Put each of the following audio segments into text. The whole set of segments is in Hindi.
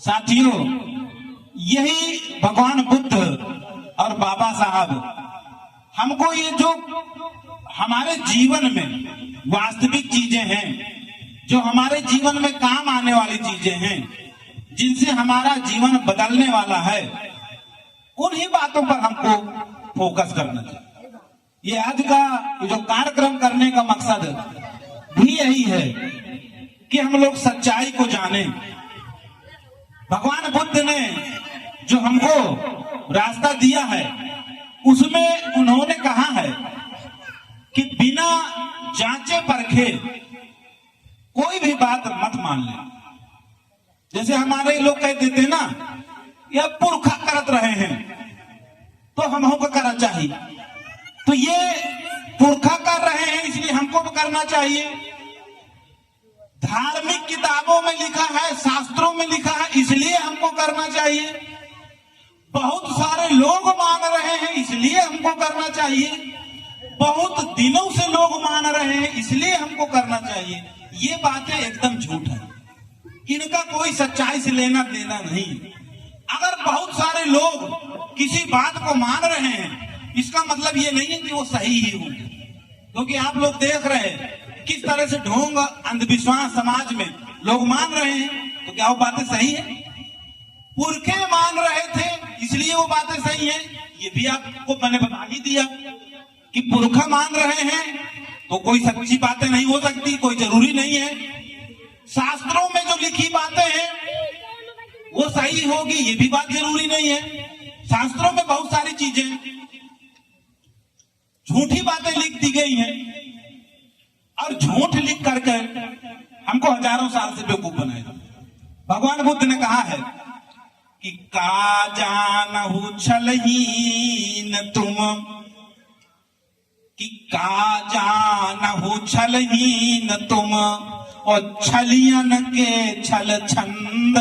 साथियों, यही भगवान बुद्ध और बाबा साहब हमको ये जो हमारे जीवन में वास्तविक चीजें हैं, जो हमारे जीवन में काम आने वाली चीजें हैं, जिनसे हमारा जीवन बदलने वाला है, उन्हीं बातों पर हमको फोकस करना चाहिए। ये आज का जो कार्यक्रम करने का मकसद भी यही है कि हम लोग सच्चाई को जाने। भगवान बुद्ध ने जो हमको रास्ता दिया है, उसमें उन्होंने कहा है कि बिना जांचे परखे कोई भी बात मत मान ले। जैसे हमारे लोग कह देते हैं ना, यह पुरखा करत रहे हैं तो हमको को करना चाहिए। तो ये पुरखा कर रहे हैं इसलिए हमको भी करना चाहिए। धार्मिक किताबों में लिखा है, शास्त्रों में लिखा है, इसलिए हमको करना चाहिए। बहुत सारे लोग मान रहे हैं इसलिए हमको करना चाहिए। बहुत दिनों से लोग मान रहे हैं इसलिए हमको करना चाहिए। ये बातें एकदम झूठ है, इनका कोई सच्चाई से लेना देना नहीं। अगर बहुत सारे लोग किसी बात को मान रहे हैं, इसका मतलब ये नहीं है कि वो सही ही हो, क्योंकि आप लोग देख रहे हैं किस तरह से ढोंग अंधविश्वास समाज में लोग मान रहे हैं। तो क्या वो बातें सही है? पुरखे मान रहे थे इसलिए वो बातें सही है? ये भी आपको मैंने बता ही दिया कि पुरखा मान रहे हैं तो कोई सच्ची बातें नहीं हो सकती, कोई जरूरी नहीं है। शास्त्रों में जो लिखी बातें हैं वो सही होगी, ये भी बात जरूरी नहीं है। शास्त्रों में बहुत सारी चीजें झूठी बातें लिख दी गई हैं, और झूठ लिख करके हमको हजारों साल से बेवकूफ बनाया। भगवान बुद्ध ने कहा है कि का जानहु छलहीन तुम, कि का जानहु छलहीन तुम, और छलियन के छल छंद,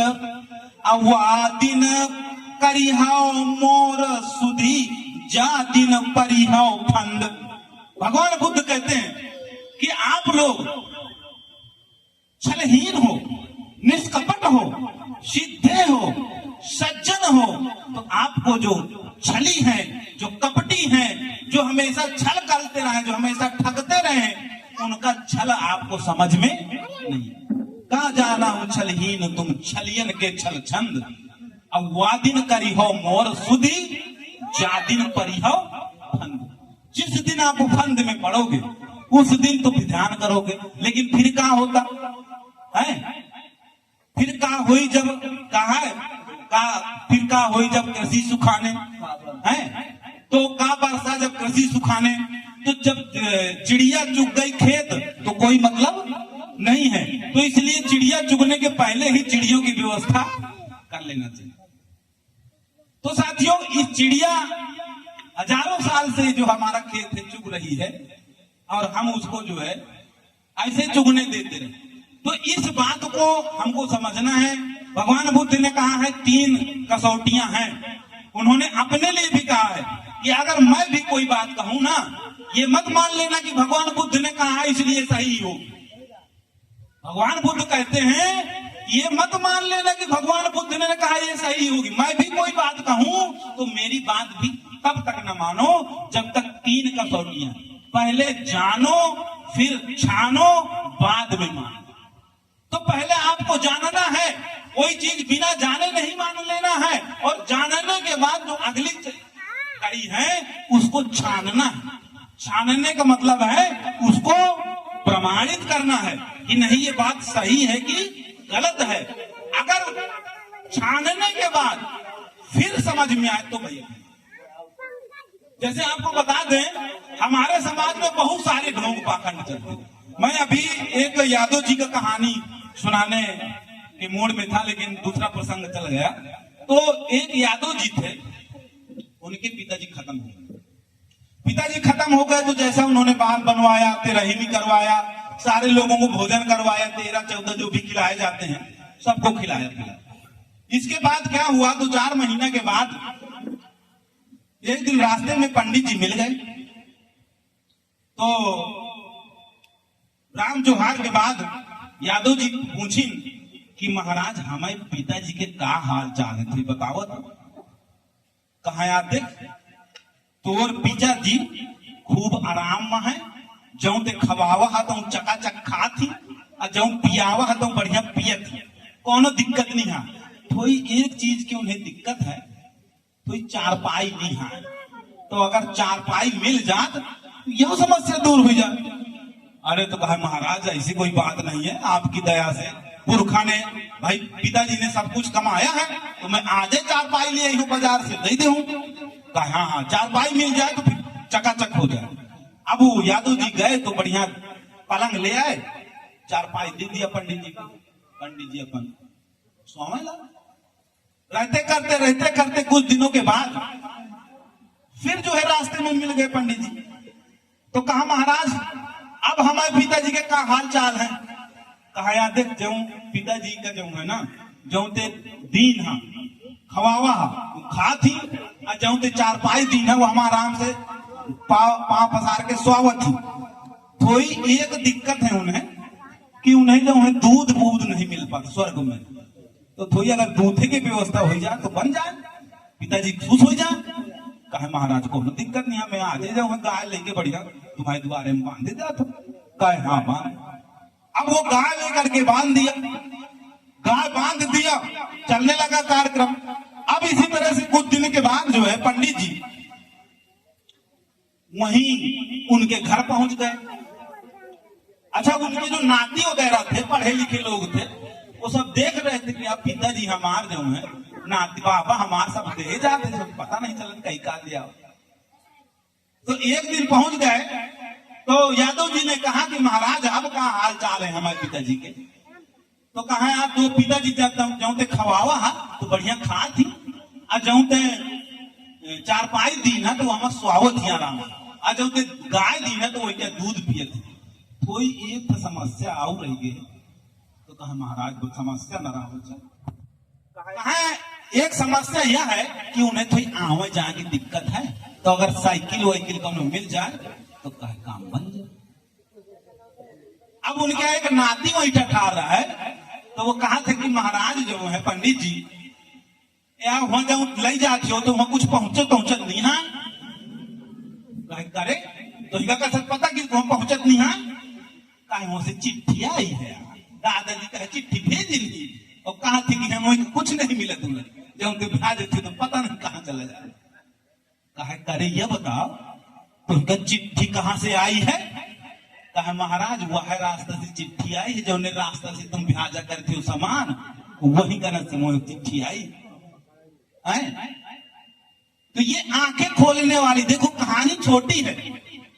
अवादिन करिहाओ मोर सुधी, जा दिन परिहाओ फंद। भगवान बुद्ध कहते हैं कि आप लोग छलहीन हो, निष्कपट हो, सीधे हो, सज्जन हो, तो आपको जो छली है, जो कपटी है, जो हमेशा छल करते रहे, जो हमेशा ठगते रहे, उनका छल आपको समझ में नहीं। का जाना हूं छलहीन तुम, छलियन के छल छंद, अब वादिन करी हो मोर सुधी, जादिन परी हो फंद। जिस दिन आप फंद में पड़ोगे उस दिन तो ध्यान करोगे, लेकिन फिर क्या होता है? फिर का हुई जब कहा है का, फिर का हुई जब कृषि सुखाने हैं, तो का वर्षा जब कृषि सुखाने, तो जब चिड़िया चुग गई खेत तो कोई मतलब नहीं है। तो इसलिए चिड़िया चुगने के पहले ही चिड़ियों की व्यवस्था कर लेना चाहिए। तो साथियों, इस चिड़िया हजारों साल से जो हमारा खेत है चुग रही है, और हम उसको जो है ऐसे चुगने देते रहे। तो इस बात को हमको समझना है। भगवान बुद्ध ने कहा है 3 कसौटियां हैं। उन्होंने अपने लिए भी कहा है कि अगर मैं भी कोई बात कहूं ना, ये मत मान लेना कि भगवान बुद्ध ने कहा है इसलिए सही हो। भगवान बुद्ध कहते हैं ये मत मान लेना कि भगवान बुद्ध ने कहा ये सही होगी। मैं भी कोई बात कहूं तो मेरी बात भी तब तक न मानो जब तक 3 कसौटियां, पहले जानो फिर छानो बाद में मानो। तो पहले आपको जानना है, कोई चीज बिना जाने नहीं मान लेना है, और जानने के बाद जो अगली कड़ी है उसको छानना है। छानने का मतलब है उसको प्रमाणित करना है कि नहीं ये बात सही है कि गलत है। अगर छानने के बाद फिर समझ में आए तो भैया, जैसे आपको बता दें हमारे समाज में बहुत सारे ढोंग पाखंड चलते हैं। मैं अभी एक यादव जी का कहानी सुनाने के मूड में था, लेकिन दूसरा प्रसंग चल गया। तो एक यादव जी थे, उनके पिताजी खत्म हो गए। पिताजी खत्म हो गए तो जैसा उन्होंने बाल बनवाया, तेरहवीं करवाया, सारे लोगों को भोजन करवाया, 13-14 जो भी खिलाए जाते हैं सबको खिलाया। इसके बाद क्या हुआ, तो 4 महीना के बाद एक दिन रास्ते में पंडित जी मिल गए। तो राम जोहार के बाद यादव जी पूछी कि महाराज हमारे पिताजी के का हाल चाल है, तो बताओ तो। कहा यार देख, तोर पिताजी खूब आराम में है, जो ते खवावा है तो चकाचक खा थी, और जो पियावा है तो बढ़िया पियत थी, कोनो दिक्कत नहीं है। थोड़ी एक चीज की उन्हें दिक्कत है, थोड़ी चारपाई नहीं है, तो अगर चारपाई मिल जात तो यह समस्या दूर हो जाए। अरे तो कहा महाराज ऐसी कोई बात नहीं है, आपकी दया से पुरखा ने भाई पिताजी ने सब कुछ कमाया है, तो मैं आजे चारपाई ले आई हूँ बाजार से, दे दे हूँ। कहा हाँ हाँ चारपाई मिल जाए तो फिर चकाचक हो जाए। अब वो यादव जी गए तो बढ़िया पलंग ले आए, चारपाई दे दिया पंडित जी को। पंडित जी अपन सोने लगा। रहते करते कुछ दिनों के बाद फिर जो है रास्ते में मिल गए पंडित जी। तो कहा महाराज अब हमारे पिताजी के का हाल चाल है। कहा यार देख, जो पिताजी का जो है ना, जो ते दीन है खवावा खा थी, और जो ते चारपाई दीन है वो हम आराम से पाँव पसार के स्वागत थी। थोड़ी एक दिक्कत है उन्हें कि उन्हें जो है दूध बूध नहीं मिल पाता स्वर्ग में, तो थोड़ी अगर दूध की व्यवस्था हो जाए तो बन जाए, पिताजी खुश हो जाए। कहे महाराज को दिक्कत नहीं है, मैं आजे जाऊंगा गाय लेके बढ़िया तुम्हारे द्वारे में बांध दे जाता। कहे हाँ बांध। अब वो गाय लेकर के बांध दिया, गाय बांध दिया, चलने लगा कार्यक्रम। अब इसी तरह से कुछ दिन के बाद जो है पंडित जी वहीं उनके घर पहुंच गए। अच्छा, उनके जो नाती वगैरह थे, पढ़े लिखे लोग थे, वो सब देख रहे थे कि अब पिताजी हमार जो है नाती बाबा हमार सब दे जाते, सब पता नहीं चलन कहीं का दिया। तो एक दिन पहुंच गए तो यादव जी ने कहा कि महाराज अब का हाल चाल है हमारे पिताजी के। तो कहा आप तो पिताजी जो ते खवावा है तो बढ़िया खा थी, और जो ते चारपाई दी ना तो हमारा स्वागत थी आराम, और जो ते गाय दी ना तो वही क्या दूध पिए थे। कोई एक तो समस्या आऊ रही गई। तो कहा महाराज वो समस्या न रहा कहा एक समस्या यह है कि उन्हें थोड़ी आवे जाने की दिक्कत है, तो अगर साइकिल वाइकिल को मिल जाए तो कहे काम बन जाए। अब उनके एक नाती वही ठा रहा है, तो वो कहा थे कि महाराज जो है पंडित जी या वहां जब ले जाते हो तो वहां कुछ पहुंचत नहीं है। करे तो इनका कैसे पता कि वहां पहुंचत नहीं है? कहे वहां से चिट्ठी आई है, दादाजी कहे चिट्ठी भेज दी, और कहा थी कि हम कुछ नहीं मिले तुम्हें, जब उनके भेज थे तो पता नहीं कहाँ चला जाए। कहे करे ये बताओ तुमका चिट्ठी कहाँ से आई है? कहे महाराज वह रास्ता से चिट्ठी आई है, जो रास्ता से तुम भेजा करते हो सामान, वही का चिट्ठी आई है। तो ये आंखें खोलने वाली, देखो कहानी छोटी है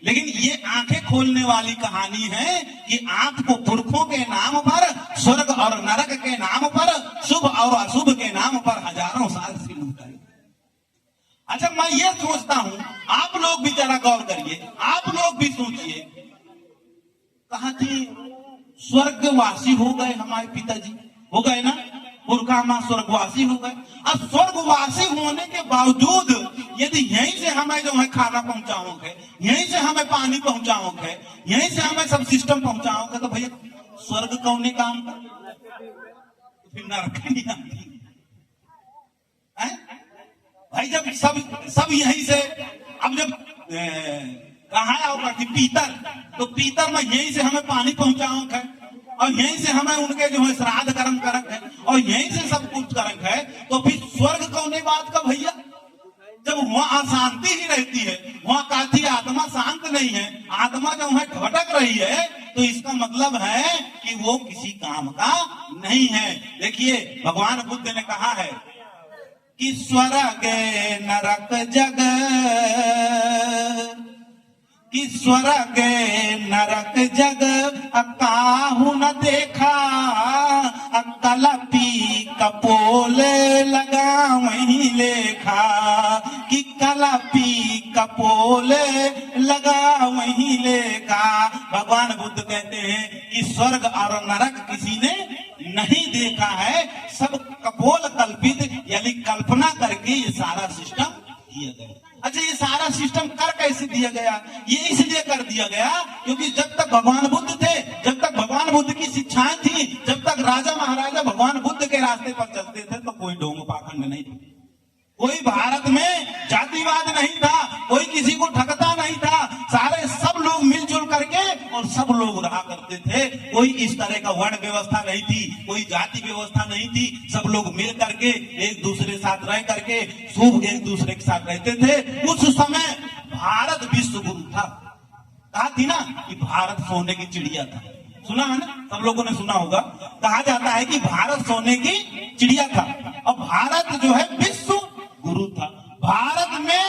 लेकिन ये आंखें खोलने वाली कहानी है कि आपको पुरखों के नाम पर, स्वर्ग और नरक के नाम पर, शुभ और अशुभ के नाम पर हजारों साल से लूटा। अच्छा, मैं ये सोचता हूं आप लोग भी जरा गौर करिए, आप लोग भी सोचिए, कहा थी स्वर्गवासी हो गए हमारे पिताजी, हो गए ना, पुरखा मां स्वर्गवासी हो गए। अब स्वर्गवासी होने के बावजूद यदि यहीं से हमें जो है खाना पहुंचाओगे, यहीं से हमें पानी पहुंचाओगे, यहीं से हमें सब सिस्टम पहुंचाओगे, तो भैया स्वर्ग कौन नहीं काम कर, तो फिर नरक नहीं आती है भाई। जब सब यहीं से, अब जब कहा होगा कि पीतर, तो पीतर में यहीं से हमें पानी पहुंचाओगे, और यहीं से हमें उनके जो है श्राद्ध कर्म करक है, और यहीं से सब कुछ करक है, तो फिर स्वर्ग कौन बात का भैया? जब वहां अशांति ही रहती है, वहां काथी आत्मा शांत नहीं है, आत्मा जो है भटक रही है, तो इसका मतलब है कि वो किसी काम का नहीं है। देखिए भगवान बुद्ध ने कहा है कि स्वर्ग नरक जग, कि स्वर्ग नरक जग काहू न देखा, कलपी कपोल लगा वहीं लेखा, कि कलपी कपोल लगा वहीं लेखा। भगवान बुद्ध कहते हैं कि स्वर्ग और नरक किसी ने नहीं देखा है, सब कपोल कल्पित यानी कल्पना करके ये सारा सिस्टम दिया गया। अच्छा, ये सारा सिस्टम कर कैसे दिया गया? ये इसलिए कर दिया गया क्योंकि जब तक भगवान बुद्ध थे, जब तक भगवान बुद्ध की शिक्षाएं थी, जब तक राजा महाराजा भगवान बुद्ध के रास्ते पर चलते थे तो कोई ढोंग पाखंड नहीं था, कोई भारत में जातिवाद नहीं था, कोई किसी को ठगता नहीं था, सारे सब लोग मिलजुल करके और सब लोग रहा करते थे। कोई इस तरह का वर्ण व्यवस्था नहीं थी, कोई जाति व्यवस्था नहीं थी, सब लोग मिल करके एक दूसरे साथ रह करके खूब एक दूसरे के साथ रहते थे। उस समय भारत विश्व गुरु था। कहा थी ना कि भारत सोने की चिड़िया था, सुना है ना, सब लोगों ने सुना होगा। कहा जाता है कि भारत सोने की चिड़िया था और भारत जो है विश्व गुरु था। भारत में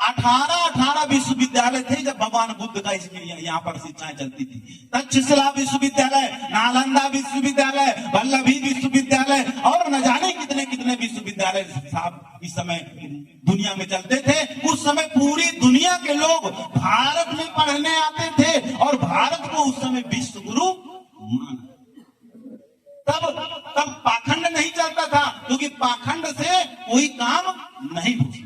18 विश्वविद्यालय थे जब भगवान बुद्ध का इसमें यहाँ पर शिक्षाएं चलती थी। तक्षशिला विश्वविद्यालय, नालंदा विश्वविद्यालय, वल्लभी विश्वविद्यालय और न जाने कितने कितने विश्वविद्यालय साहब इस समय दुनिया में चलते थे। उस समय पूरी दुनिया के लोग भारत में पढ़ने आते थे और भारत को उस समय विश्व गुरु माना। तब पाखंड नहीं चलता था, क्योंकि पाखंड से कोई काम नहीं हो सकता,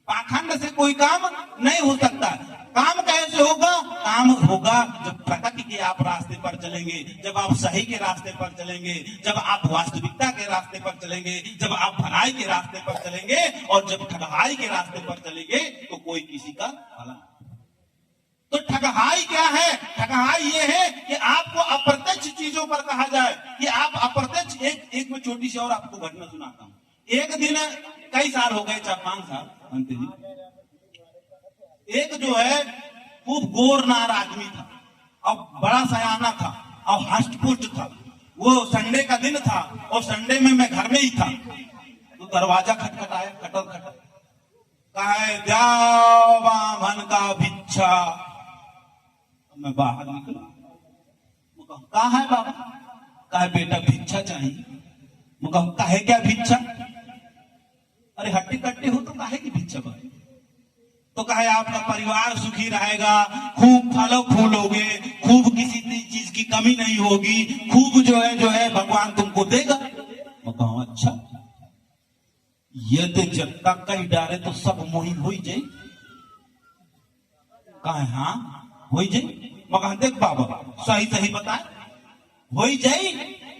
पाखंड से कोई काम नहीं हो सकता। काम कैसे होगा? काम होगा जब प्रकृति के आप रास्ते पर चलेंगे, जब आप सही के रास्ते पर चलेंगे, जब आप वास्तविकता के रास्ते पर चलेंगे, जब आप भलाई के रास्ते पर चलेंगे और जब ठगहाई के रास्ते पर चलेंगे तो कोई किसी का भला। तो ठगहाई क्या है? ठगहाई ये है कि आपको अप्रत्यक्ष चीजों पर कहा जाए कि आप अप्रत्यक्ष। एक में छोटी सी और आपको घटना सुनाता हूँ। एक दिन, कई साल हो गए, 4-5 साल, एक जो है खूब गोरनार आदमी था और बड़ा सयाना था और हष्टपुष्ट था। वो संडे का दिन था और संडे में मैं घर में ही था, तो दरवाजा खटखटाया, खटक कहे जाओ बामन का भिक्षा। मैं बाहर निकला, कहा है बाबा? कहा बेटा भिक्षा चाहिए। कहे क्या भिक्षा? अरे हट्टी कट्टी हो तो काहे की भिक्षा भाई? तो कहे आपका परिवार सुखी रहेगा, खूब फलो फूलोगे, खूब किसी चीज की कमी नहीं होगी, खूब जो है भगवान तुमको देगा। मैं कहूं अच्छा, ये तो जब तक कहीं डारे तो सब मोही हो जाए। कहे हाँ हो जाए। मैं कहा देख बाबा सही सही बताए, हो जाए?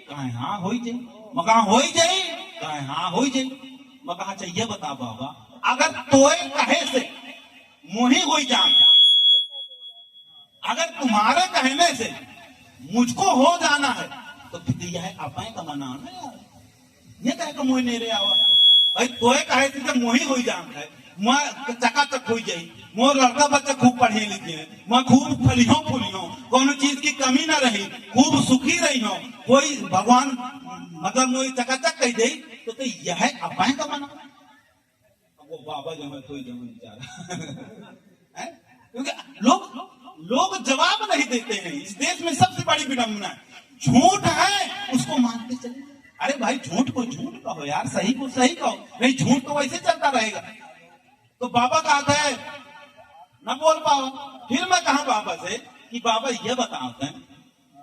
कहे हाँ हो जाए। मैं कहा हो जाए? कहे हाँ हो जाए। मैं कहा चाहिए बता बाबा, अगर तोय कहे से मोही हो जान, अगर तुम्हारे कहने से मुझको हो जाना है तो फिर यह अपाय का मना है यार, ये कहे कि मोही नहीं रे आवा भाई। तोय कहे से जब मोही हो जान है, मैं चकाचक हो जाई, मोर लड़का बच्चा खूब पढ़े लिखे, मैं खूब फलियो फूलियो, कोनो चीज की कमी ना रही, खूब सुखी रही हो, कोई भगवान मतलब मोही चकाचक कह दे तो यह अपाय का मना। वो बाबा जो है तो बेचारा क्योंकि लोग जवाब नहीं देते हैं। इस देश में सबसे बड़ी विडंबना है, झूठ है उसको मानते चले। अरे भाई झूठ को झूठ कहो यार, सही को सही कहो, नहीं झूठ तो वैसे चलता रहेगा। तो बाबा कहते हैं न बोल पाओ। फिर मैं कहा बाबा से कि बाबा ये बताते हैं,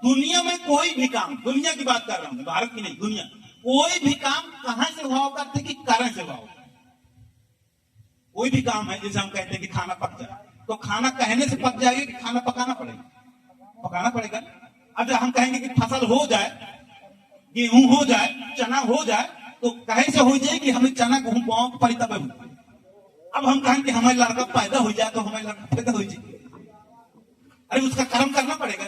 दुनिया में कोई भी काम, दुनिया की बात कर रहा हूं, भारत की नहीं, दुनिया, कोई भी काम कहां से हुआ करते कि कारण से हुआ। कोई भी काम है, जैसे हम कहते हैं कि खाना पक जाए, तो खाना कहने से पक जाएगा कि खाना पकाना पड़ेगा? पकाना पड़ेगा। अच्छा हम कहेंगे कि फसल हो जाए, गेहूं हो जाए, चना हो जाए, तो कहे से हो जाए कि हमें चना गेहूं बोआओ पड़ी तब। अब हम कहें कि हमारे लड़का पैदा हो जाए तो हमारे लड़का पैदा हो जाए, अरे उसका कर्म करना पड़ेगा।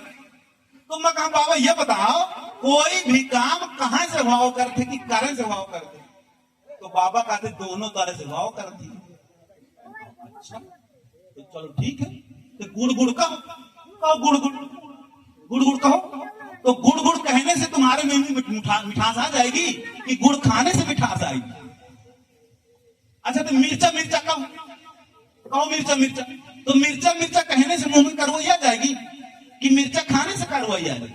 तो मैं कहा बाबा ये बताओ, कोई भी काम कहां से हुआ करते कि कारण से हुआ करते? तो बाबा कहते दोनों तरह से हुआ करती। अच्छा तो चलो ठीक है, तो गुड़ गुड़ कहो, गुड़ गुड़ कहो। तो गुड़ गुड़ कहने से तुम्हारे में मिठास आ जाएगी कि गुड़ खाने से मिठास आएगी? अच्छा तो मिर्चा कहो मिर्चा, तो मिर्चा कहने से मुंह में करवाई आ जाएगी कि मिर्चा खाने से करवाई आ जाएगी?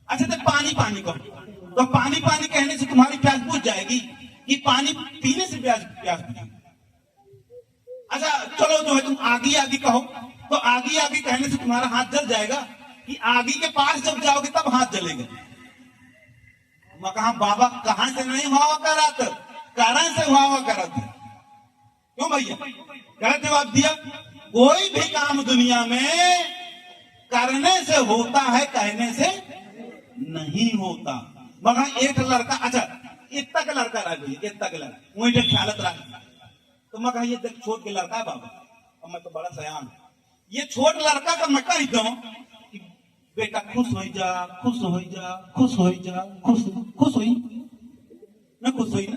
अच्छा तो पानी कहो, तो पानी कहने से तुम्हारी प्यास बुझ जाएगी कि पानी पीने से प्यास बुझेगी? अच्छा चलो जो है तुम आगी कहो, तो आगी कहने से तुम्हारा हाथ जल जाएगा कि आगी के पास जब जाओगे तब हाथ जलेगा? मैं कहा बाबा कहां से नहीं हुआ करत, कारण से हुआ करत। क्यों भैया? गलत जवाब दिया। कोई भी काम दुनिया में करने से होता है, कहने से नहीं होता। मगर एक लड़का, अच्छा इतना का लड़का रह गई, इतना का लड़का वही ख्यालत रहा, तो मैं कहा ये देख छोट के लड़का है बाबा, और मैं तो बड़ा सयान, ये छोट लड़का का मैं कह दूं कि बेटा खुश हो जा, खुश हो जा, खुश हो जा, खुश हुई ना, खुश हुई ना,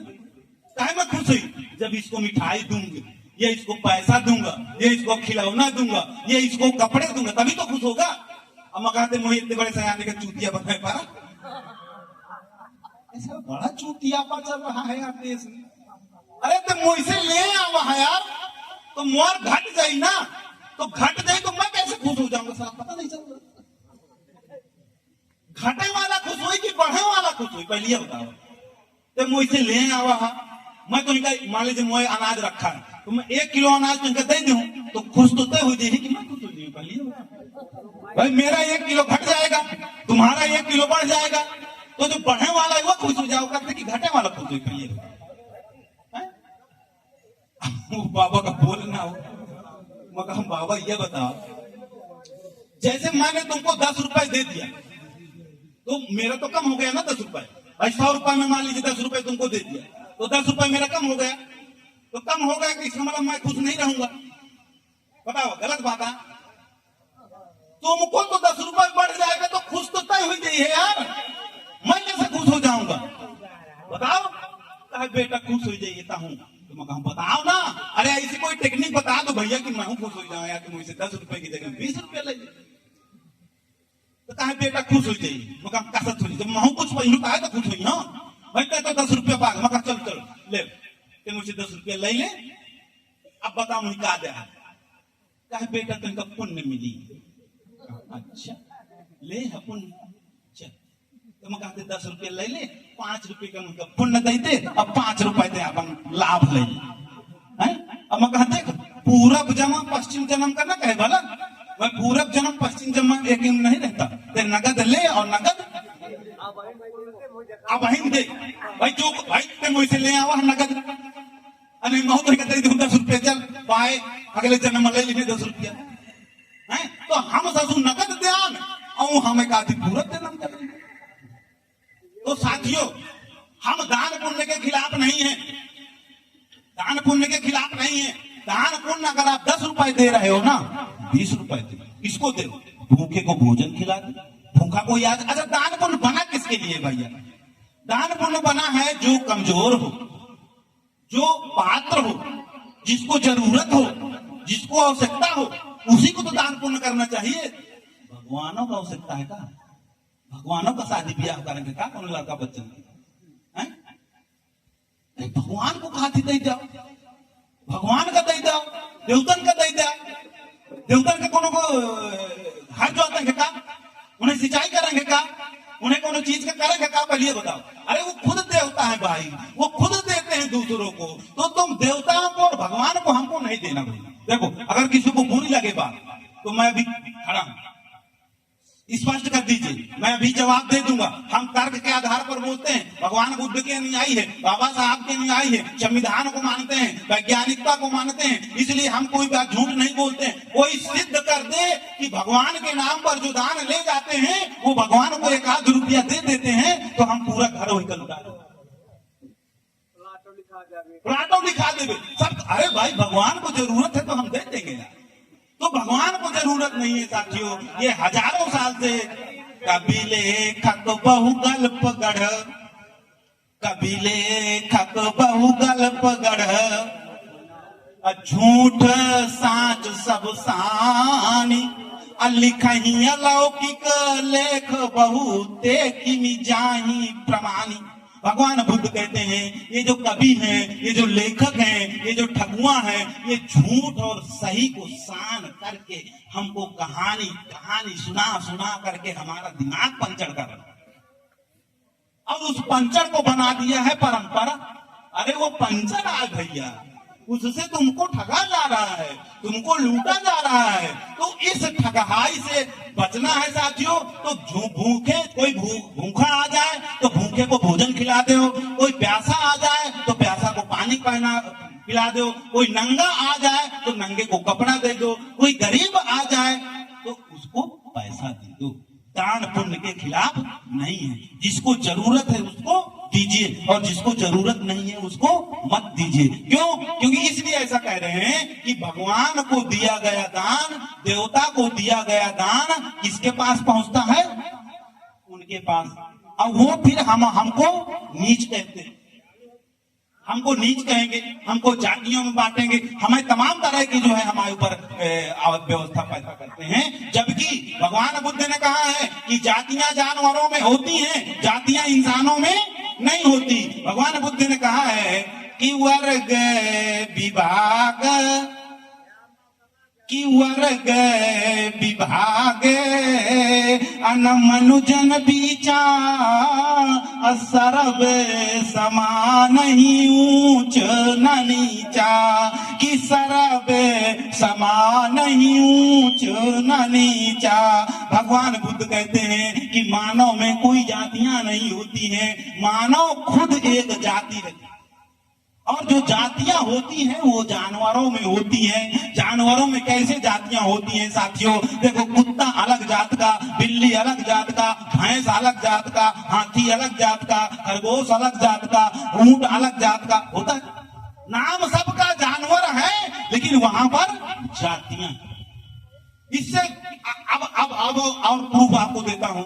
काहे मैं खुश हुई? जब इसको मिठाई दूंगी, ये इसको पैसा दूंगा, ये इसको खिलौना दूंगा, ये इसको कपड़े दूंगा, तभी तो खुश होगा। अब मैं कहते मुझे इतने बड़े सयाने का चूतिया बनाए पा, ऐसा बड़ा चूतियापा चल रहा है यार देश में। अरे तो मुझसे ले आवा है यार, तो मोर घट जाई ना, तो घट जाए तो मैं कैसे खुश हो जाऊंगा? साला पता नहीं चल रहा, घटे वाला खुश हुई कि बढ़े वाला खुश हुई, पहले ये बताओ। तो मुझसे ले आवा है, मैं तो इनका मान लीजिए मोए अनाज रखा है, तो मैं 1 किलो अनाज तो इनका दे दूं, तो खुश तो तय हो जाएगी कि मैं खुश हो जाऊंगी। पहले भाई मेरा 1 किलो घट जाएगा, तुम्हारा 1 किलो बढ़ जाएगा, तो जो बढ़े वाला है वो खुश हो जाओ, करते कि घटे वाला खुश हो पाइए। बाबा का बोलना हो, मगर हम बाबा ये बताओ, जैसे मैंने तुमको 10 रुपए दे दिया, तो मेरा तो कम हो गया ना 10 रुपए। 100 रुपए में मान लीजिए 10 रुपए तुमको दे दिया, तो 10 रुपए मेरा कम हो गया, तो कम हो गया कि इसका मतलब मैं खुश नहीं रहूंगा? बताओ गलत बात है। तुमको तो 10 रुपए बढ़ जाएगा तो खुश तो तय हो जाइए यार, मैं कैसे खुश हो जाऊंगा? बताओ। कहे बेटा खुश हो जाइए हूँ, तो मैं कहूँ बताओ ना, अरे ऐसी कोई टेक्निक बता दो भैया कि मैं खुश हो जाऊं, या कि मुझसे 10 रुपए की जगह 20 रुपया ले लीजिए। तो कहे बेटा खुश हो जाइए, मैं कहा कैसे थोड़ी, जब मैं कुछ पहलू का है तो खुश हुई। हाँ भाई कहते 10 रुपया पा, मैं कहा चल चल ले, मुझसे 10 रुपया ले ले, अब बताओ मुझे क्या दे। कहे बेटा तुमका पुण्य मिली। अच्छा ले है पुण्य, चल। तो मैं कहते 10 रुपये ले ले, 5 रुपये का मुझे पुण्य दे दे, अब 5 रुपए दे अपन लाभ ले ले। अब मैं कहते पूरब जमा पश्चिम जन्म करना कहे भला, मैं पूरब जन्म पश्चिम जन्म एक नहीं रहता, ते नगद ले और नगद अब वही दे भाई, जो भाई ते मुझसे ले आवा नगद, अरे मैं तो कहते 10 रुपये चल पाए, अगले जन्म ले लीजिए 10 रुपया है, तो हम ससुर नगद ध्यान और हमें कहा थी पूरब जन्म कर। तो साथियों हम दान पुण्य के खिलाफ नहीं है, दान पुण्य के खिलाफ नहीं है। दान पुण्य अगर आप 10 रुपए दे रहे हो ना, 20 रुपए दे, इसको दे, भूखे को भोजन खिला दे, भूखा को याद। अच्छा दान पुण्य बना किसके लिए भैया? दान पुण्य बना है जो कमजोर हो, जो पात्र हो, जिसको जरूरत हो, जिसको आवश्यकता हो, उसी को तो दान पुण्य करना चाहिए। भगवानों का आवश्यकता है का? भगवानों का शादी ब्याह करेंगे का कौन लड़का बच्चन है? भगवान को खाती दे जाओ, भगवान का दे जाओ, देवतन का दे जाओ। देवतन के कोनो को हर जोतेंगे का, उन्हें सिंचाई करेंगे का, उन्हें कोनो चीज का करेंगे का? पहले बताओ। अरे वो खुद देवता है भाई, वो खुद देते हैं दूसरों को, तो तुम देवताओं को और भगवान को हमको नहीं देना भाई। देखो अगर किसी को बुरी लगे बात, तो मैं अभी खड़ा हूं, स्पष्ट कर दीजिए, मैं अभी जवाब दे दूंगा। हम तर्क के आधार पर बोलते हैं, भगवान बुद्ध के अनुयायी है, बाबा साहब के अनुयायी है, संविधान को मानते हैं, वैज्ञानिकता को मानते हैं, इसलिए हम कोई बात झूठ नहीं बोलते हैं। कोई सिद्ध कर दे कि भगवान के नाम पर जो दान ले जाते हैं वो भगवान को 1 रुपया दे देते हैं, तो हम पूरा घर वही कर उठा प्लाटो दिखा देंगे सब। अरे भाई भगवान को जरूरत है तो हम दे देंगे ना, तो भगवान को जरूरत नहीं है साथियों। ये हजारों साल से कबीले खत बहु गल्प गढ़, कबीले खत बहु गल्प गढ़, झूठ साच सब सानी, लिखही अलौकिक लेख बहु देखी जाही प्रमाणी। भगवान बुद्ध कहते हैं ये जो कवि हैं, ये जो लेखक हैं, ये जो ठगुआ हैं, ये झूठ और सही को शान करके हमको कहानी कहानी सुना सुना करके हमारा दिमाग पंचर कर रहा है, और उस पंचर को बना दिया है परंपरा। अरे वो पंचर आ भैया, उससे तुमको ठगा जा रहा है, तुमको लूटा जा रहा है। तो इस ठगहाई से बचना है साथियों। तो भूखे कोई भूखा आ जाए तो भूखे को भोजन खिला दो, कोई प्यासा आ जाए तो प्यासा को पानी पिला दो, कोई नंगा आ जाए तो नंगे को कपड़ा दे दो, कोई गरीब आ जाए तो उसको पैसा दे दो। दान पुण्य के खिलाफ नहीं है। जिसको जरूरत है उसको दीजिए और जिसको जरूरत नहीं है उसको मत दीजिए। क्यों? क्योंकि इसलिए ऐसा कह रहे हैं कि भगवान को दिया गया दान, देवता को दिया गया दान किसके पास पहुंचता है? उनके पास। और वो फिर हमको नीच कहते हैं, हमको नीच कहेंगे, हमको जातियों में बांटेंगे, हमें तमाम तरह की जो है हमारे ऊपर व्यवस्था पैदा करते हैं। जबकि भगवान बुद्ध ने कहा है कि जातियां जानवरों में होती हैं, जातियां इंसानों में नहीं होती। भगवान बुद्ध ने कहा है कि वर्ग विभाग अन मनुजन बीचा सर्व समान ही ऊंच न नीचा, कि सर्व समान ही ऊंच न नीचा। भगवान बुद्ध कहते हैं कि मानव में कोई जातियां नहीं होती हैं, मानव खुद एक जाति रहती है। और जो जातियां होती हैं वो जानवरों में होती हैं। जानवरों में कैसे जातियां होती हैं साथियों? देखो, कुत्ता अलग जात का, बिल्ली अलग जात का, भैंस अलग जात का, हाथी अलग जात का, खरगोश अलग जात का, ऊंट अलग जात का होता है। नाम सबका जानवर है, लेकिन वहां पर जातियां। इससे अब और प्रूफ आपको देता हूं।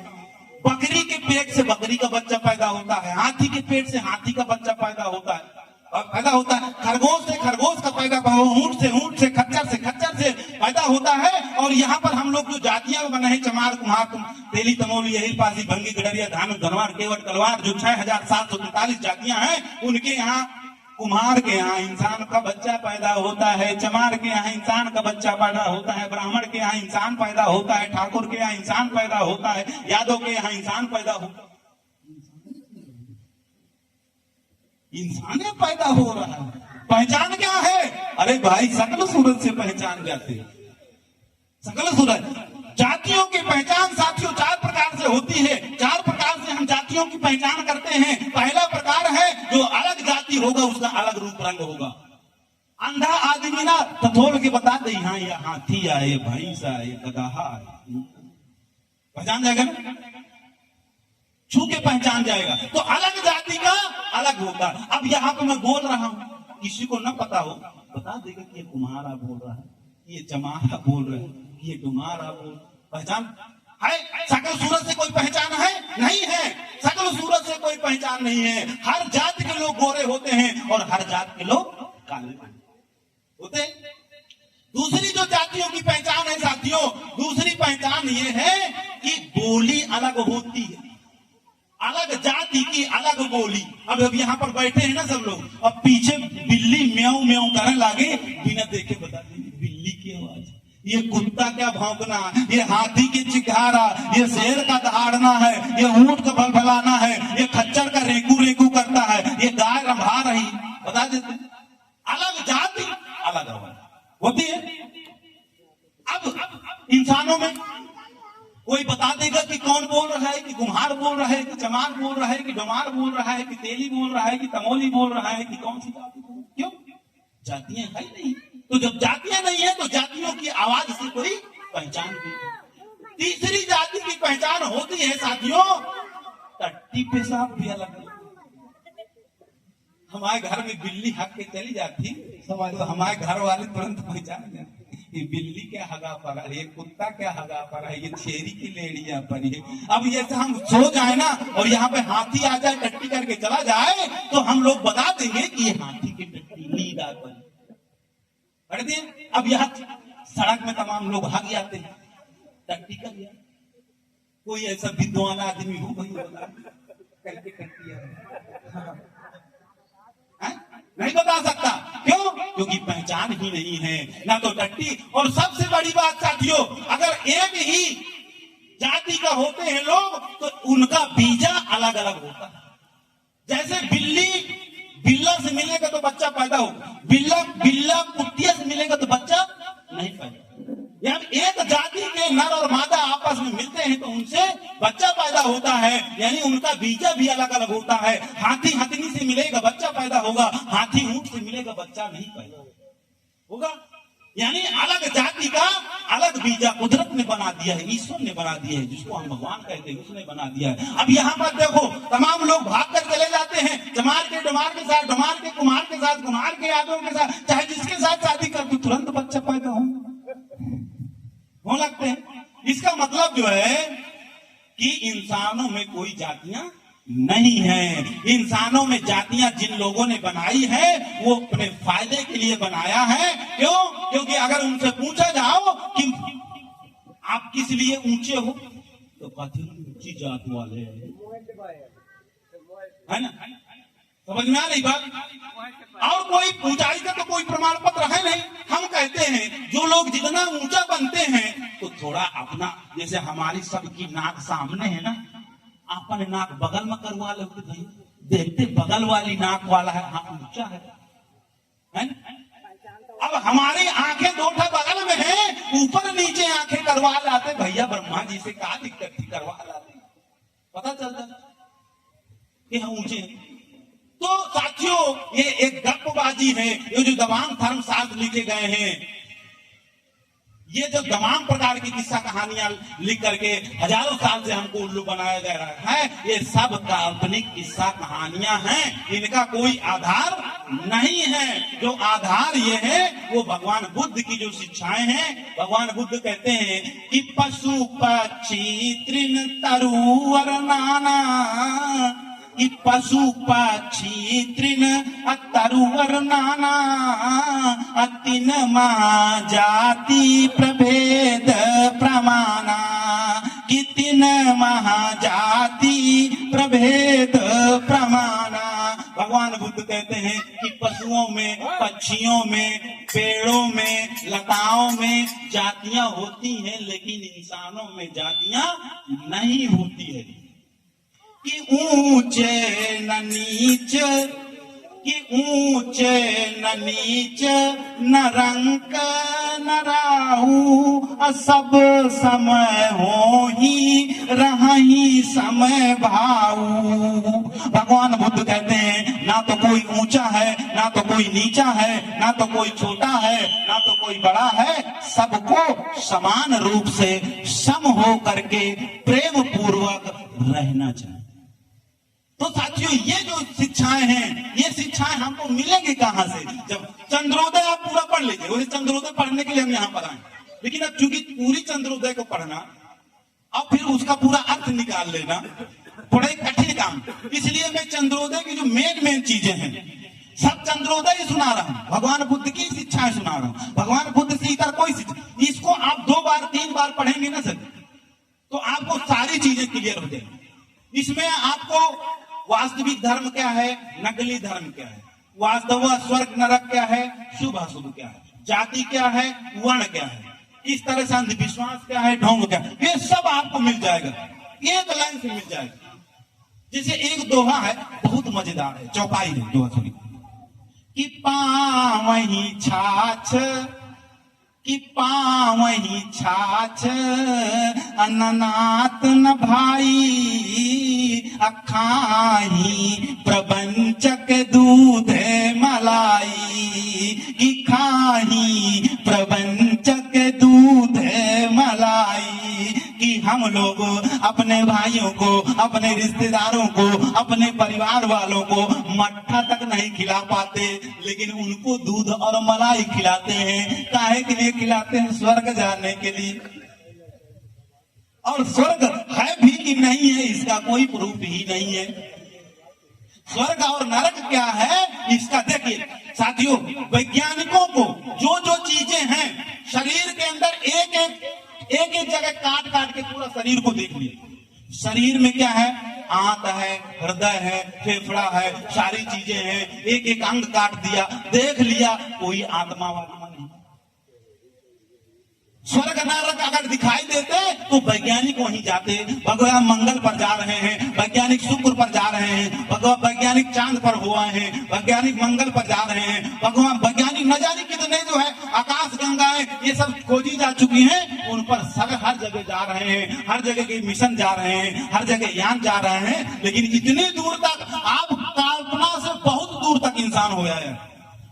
बकरी के पेट से बकरी का बच्चा पैदा होता है, हाथी के पेट से हाथी का बच्चा पैदा होता है और पैदा होता है, खरगोश से खरगोश का पैदा, ऊंट से, खच्चर से पैदा होता है। और यहाँ पर हम लोग जो जातियां बने हैं, चमार, कुम्हार, तेली, तमोली, यही पासी, भंगी, गडरिया, धानु, धनवार, केवट, कलवार, जो 6743 जातियां हैं, उनके यहाँ कुम्हार के यहाँ इंसान का बच्चा पैदा होता है, चमार के यहाँ इंसान का बच्चा पैदा होता है, ब्राह्मण के यहाँ इंसान पैदा होता है, ठाकुर के यहाँ इंसान पैदा होता है, यादव के यहाँ इंसान पैदा होता है। इंसान पैदा हो रहा है। पहचान क्या है? अरे भाई, सकल सूरत से पहचान जाते, सकल सूरत। जातियों की पहचान साथियों 4 प्रकार से होती है। 4 प्रकार से हम जातियों की पहचान करते हैं। पहला प्रकार है जो अलग जाति होगा उसका अलग रूप रंग होगा। अंधा आदमी ना थोड़ के बता दे, हाँ ये हाथी है, ये भैंस है, ये गधा है, पहचान जाएगा ना, छू के पहचान जाएगा। तो अलग जाति का अलग होगा। अब यहाँ पे मैं बोल रहा हूँ, किसी को न पता हो बता देगा कि ये कुम्हारा बोल रहा है, ये चमारा बोल रहा है, ये डुमारा बोल। पहचान है? सकल सूरत से कोई पहचान है? नहीं है। सकल सूरत से कोई पहचान नहीं है। हर जात के लोग गोरे होते हैं और हर जात के लोग काले होते हैं। दूसरी जो जातियों की पहचान है साथियों, दूसरी पहचान ये है कि बोली अलग होती है, अलग जाति की अलग बोली। अब यहाँ पर बैठे हैं ना सब लोग, अब पीछे बिल्ली म्याऊं म्याऊं करने लगे, बिना देखे बता देंगे बिल्ली की आवाज, ये कुत्ता क्या भौंकना, ये हाथी की चिघारा, ये शेर का दहाड़ना है, ये ऊंट का भलभलाना है, ये खच्चर का रेकू रेकू करता है, ये गाय रंभा रही, बता देते। अलग जाति अलग आवाज होती है। अब इंसानों में कोई बता देगा कि कौन बोल रहा है, कि कुम्हार बोल रहा है, कि चमार बोल रहा है, कि डोमार बोल रहा है, कि तेली बोल रहा है, कि तमोली बोल रहा है, कि कौन सी जाति। क्यों? जातियां है नहीं। तो जब जातियां नहीं है तो जातियों की आवाज से कोई पहचान नहीं। तीसरी जाति की पहचान होती है साथियों, टट्टी पेशाब भी अलग है। हमारे घर में बिल्ली हक के चली जाती, समझ लो हमारे घर वाले तुरंत पहचान जाते, ये बिल्ली क्या हगा पर है, ये कुत्ता क्या हगा पर है, ये छेरी की लेड़िया पर है। अब ये हम सो जाए ना और यहाँ पे हाथी आ जाए टट्टी करके चला जाए, तो हम लोग बता देंगे कि ये हाथी की टट्टी नींद आ गई। अब यहाँ सड़क में तमाम लोग भाग जाते हैं, टट्टी कर लिया। कोई ऐसा विद्वान आदमी हो भाई करके टट्टी नहीं बता सकता। क्यों? क्योंकि पहचान ही नहीं है ना तो टट्टी। और सबसे बड़ी बात साथियों, अगर एक ही जाति का होते हैं लोग तो उनका बीजा अलग अलग होता है। जैसे बिल्ला से मिलेगा तो बच्चा पैदा होगा, बिल्ला कुत्तिया से मिलेगा तो बच्चा नहीं पैदा। यानी एक जाति के नर और मादा आपस में मिलते हैं तो उनसे बच्चा पैदा होता है, यानी उनका बीजा भी अलग अलग होता है। हाथी हथनी से मिलेगा बच्चा पैदा होगा, हाथी ऊंट से मिलेगा बच्चा नहीं पैदा होगा। यानी अलग जाति का अलग बीजा कुदरत ने बना दिया है, ईश्वर ने बना दिया है, जिसको हम भगवान कहते हैं उसने बना दिया है। अब यहाँ पर देखो तमाम लोग भाग कर चले जाते हैं, चमार के डमार के साथ, डमार के कुमार के साथ, कुमार के यादव के साथ, चाहे जिसके साथ शादी कर दो तुरंत बच्चा पैदा हो लगते हैं। इसका मतलब जो है कि इंसानों में कोई जातियां नहीं है। इंसानों में जातियां जिन लोगों ने बनाई है वो अपने फायदे के लिए बनाया है। क्यों? क्योंकि अगर उनसे पूछा जाओ कि आप किस लिए ऊंचे हो तो कहते हैं ऊंची जात वाले है ना। समझ में आ रही बात? और कोई ऊंचाई का तो कोई प्रमाण पत्र है नहीं। हम कहते हैं जो लोग जितना ऊंचा बनते हैं तो थोड़ा अपना, जैसे हमारी सबकी नाक सामने है ना, अपने नाक बगल में करवा लो कि भाई देखते बगल वाली नाक वाला है, हाँ ऊंचा है ना? अब हमारी आंखें दो बगल में है, ऊपर नीचे आंखें करवा लाते, भैया ब्रह्मा जी से क्या दिक्कत थी, करवा लाते, पता चलता कि हम ऊंचे हैं। तो साथियों ये एक गप्पबाजी है। ये जो तमाम धर्मशास्त्र लिखे गए हैं, ये जो तमाम प्रकार की किस्सा कहानियां लिख करके हजारों साल से हमको उल्लू बनाया जा रहा है, ये सब काल्पनिक किस्सा कहानियां हैं, इनका कोई आधार नहीं है। जो आधार ये है वो भगवान बुद्ध की जो शिक्षाएं हैं। भगवान बुद्ध कहते हैं कि पशु पक्षी तृण तरुवर नाना, कि पशु पक्षी तृण तरुवर नाना, तीन महाजाति प्रभेद प्रमाना, कि तीन महाजाति प्रभेद प्रमाना। भगवान बुद्ध कहते हैं कि पशुओं में, पक्षियों में, पेड़ों में, लताओं में जातियां होती हैं, लेकिन इंसानों में जातियां नहीं होती है। कि ऊंचे न नीच, कि ऊंचे न नीच, न रंक न राहु, सब समय हो ही रही समय भाऊ। भगवान बुद्ध कहते हैं ना तो कोई ऊंचा है, ना तो कोई नीचा है, ना तो कोई छोटा है, ना तो कोई बड़ा है, सबको समान रूप से सम हो करके प्रेम पूर्वक रहना चाहिए। तो साथियों ये जो शिक्षाएं हैं, ये शिक्षाएं हमको मिलेंगी कहां से? जब चंद्रोदय आप पूरा पढ़ लीजिए, वही चंद्रोदय पढ़ने के लिए हम यहाँ पर आए, लेकिन अब चूंकि पूरी चंद्रोदय को पढ़ना और फिर उसका पूरा अर्थ निकाल लेना बड़ा कठिन काम, इसलिए मैं चंद्रोदय की जो मेन चीजें हैं सब चंद्रोदय सुना रहा हूं, भगवान बुद्ध की शिक्षाएं सुना रहा हूं। भगवान बुद्ध से इतर कोई शिक्षा, इसको आप 2 बार 3 बार पढ़ेंगे ना सर, तो आपको सारी चीजें क्लियर हो जाएगी। इसमें आपको वास्तविक धर्म क्या है, नकली धर्म क्या है, वास्तव स्वर्ग नरक क्या है, शुभ अशुभ क्या है, जाति क्या है, वर्ण क्या है, इस तरह से अंधविश्वास क्या है, ढोंग क्या है, ये सब आपको मिल जाएगा, एक लाइन से मिल जाएगा। जैसे एक दोहा है बहुत मजेदार है, चौपाई है दोहा थोड़ी, कि पावही छाछ, कि पावही छाछ, अननात न भाई, अखाही प्रपंचक दूध मलाई, कि खाही प्रपंचक दूध मलाई। कि हम लोग अपने भाइयों को, अपने रिश्तेदारों को, अपने परिवार वालों को मट्ठा तक नहीं खिला पाते, लेकिन उनको दूध और मलाई खिलाते हैं। काहे के लिए खिलाते हैं? स्वर्ग जाने के लिए। और स्वर्ग है भी कि नहीं है इसका कोई प्रूफ ही नहीं है। स्वर्ग और नरक क्या है इसका देखिए साथियों, वैज्ञानिकों को जो जो चीजें हैं शरीर के अंदर एक एक जगह काट काट के पूरा शरीर को देख लिया। शरीर में क्या है? आंत है, हृदय है, फेफड़ा है, सारी चीजें हैं, एक एक अंग काट दिया, देख लिया, कोई आत्मा वाला नहीं। स्वर्ग नरक अगर दिखाई देते तो वैज्ञानिक वहीं जाते। भगवान मंगल पर जा रहे हैं, वैज्ञानिक शुक्र पर जा रहे हैं, भगवान वैज्ञानिक चांद पर हुआ है, वैज्ञानिक मंगल पर जा रहे हैं, भगवान वैज्ञानिक न जाने कितने जो है आकाश गंगाएं ये सब खोजी जा चुकी हैं, उन पर सब हर जगह जा रहे हैं, हर जगह के मिशन जा रहे हैं, हर जगह यान जा रहे हैं, लेकिन इतनी दूर तक आप कल्पना से बहुत दूर तक इंसान हो गया है।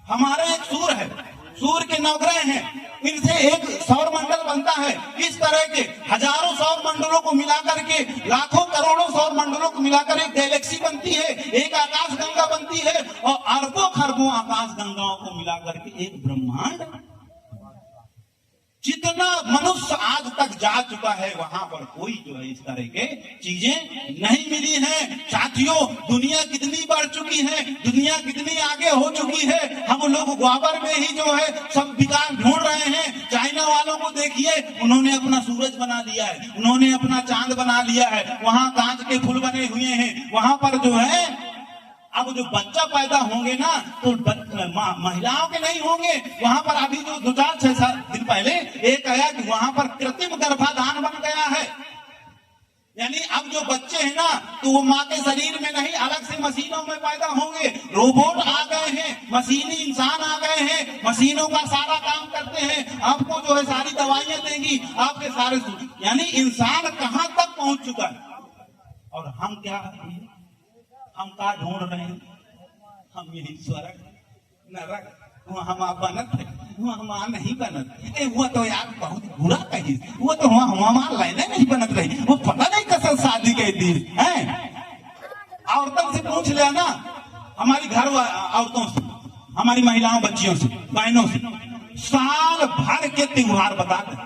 हमारा एक सूर है, सूर्य के 9 ग्रह हैं, इनसे एक सौर मंडल बनता है। इस तरह के हजारों सौर मंडलों को मिलाकर के, लाखों करोड़ों सौर मंडलों को मिलाकर एक गैलेक्सी बनती है, एक आकाश गंगा बनती है, और अरबों खरबों आकाश गंगाओं को मिलाकर के एक ब्रह्मांड। जितना मनुष्य आज तक जा चुका है वहां पर कोई जो है इस तरह के चीजें नहीं मिली हैं। साथियों, दुनिया कितनी बढ़ चुकी है, दुनिया कितनी आगे हो चुकी है। हम लोग ग्वाबर में ही जो है सब विकास ढूंढ रहे हैं। चाइना वालों को देखिए, उन्होंने अपना सूरज बना लिया है, उन्होंने अपना चांद बना लिया है, वहां कांच के फूल बने हुए हैं। वहां पर जो है अब जो बच्चा पैदा होंगे ना तो महिलाओं के नहीं होंगे। वहां पर अभी जो 2-4-6 दिन पहले एक आया कि वहां पर कृत्रिम गर्भाधान बन गया है। यानी अब जो बच्चे हैं ना तो वो माँ के शरीर में नहीं, अलग से मशीनों में पैदा होंगे। रोबोट आ गए हैं, मशीनी इंसान आ गए हैं, मशीनों का सारा काम करते हैं। आपको जो है सारी दवाइयां देंगी, आपके सारे, यानी इंसान कहां तक पहुंच चुका है। और हम क्या ढूंढ रहे हैं? हम यही स्वर्ग नरक हम बनत है, हम नहीं बनत। वो तो यार बहुत बुरा कही, वो तो हमारे लाइने नहीं बनत रही, वो पता नहीं कसर शादी के दिन है। औरतों से पूछ लिया ना, हमारी घर औरतों से, हमारी महिलाओं बच्चियों से, बहनों से, साल भर के त्योहार बता दें।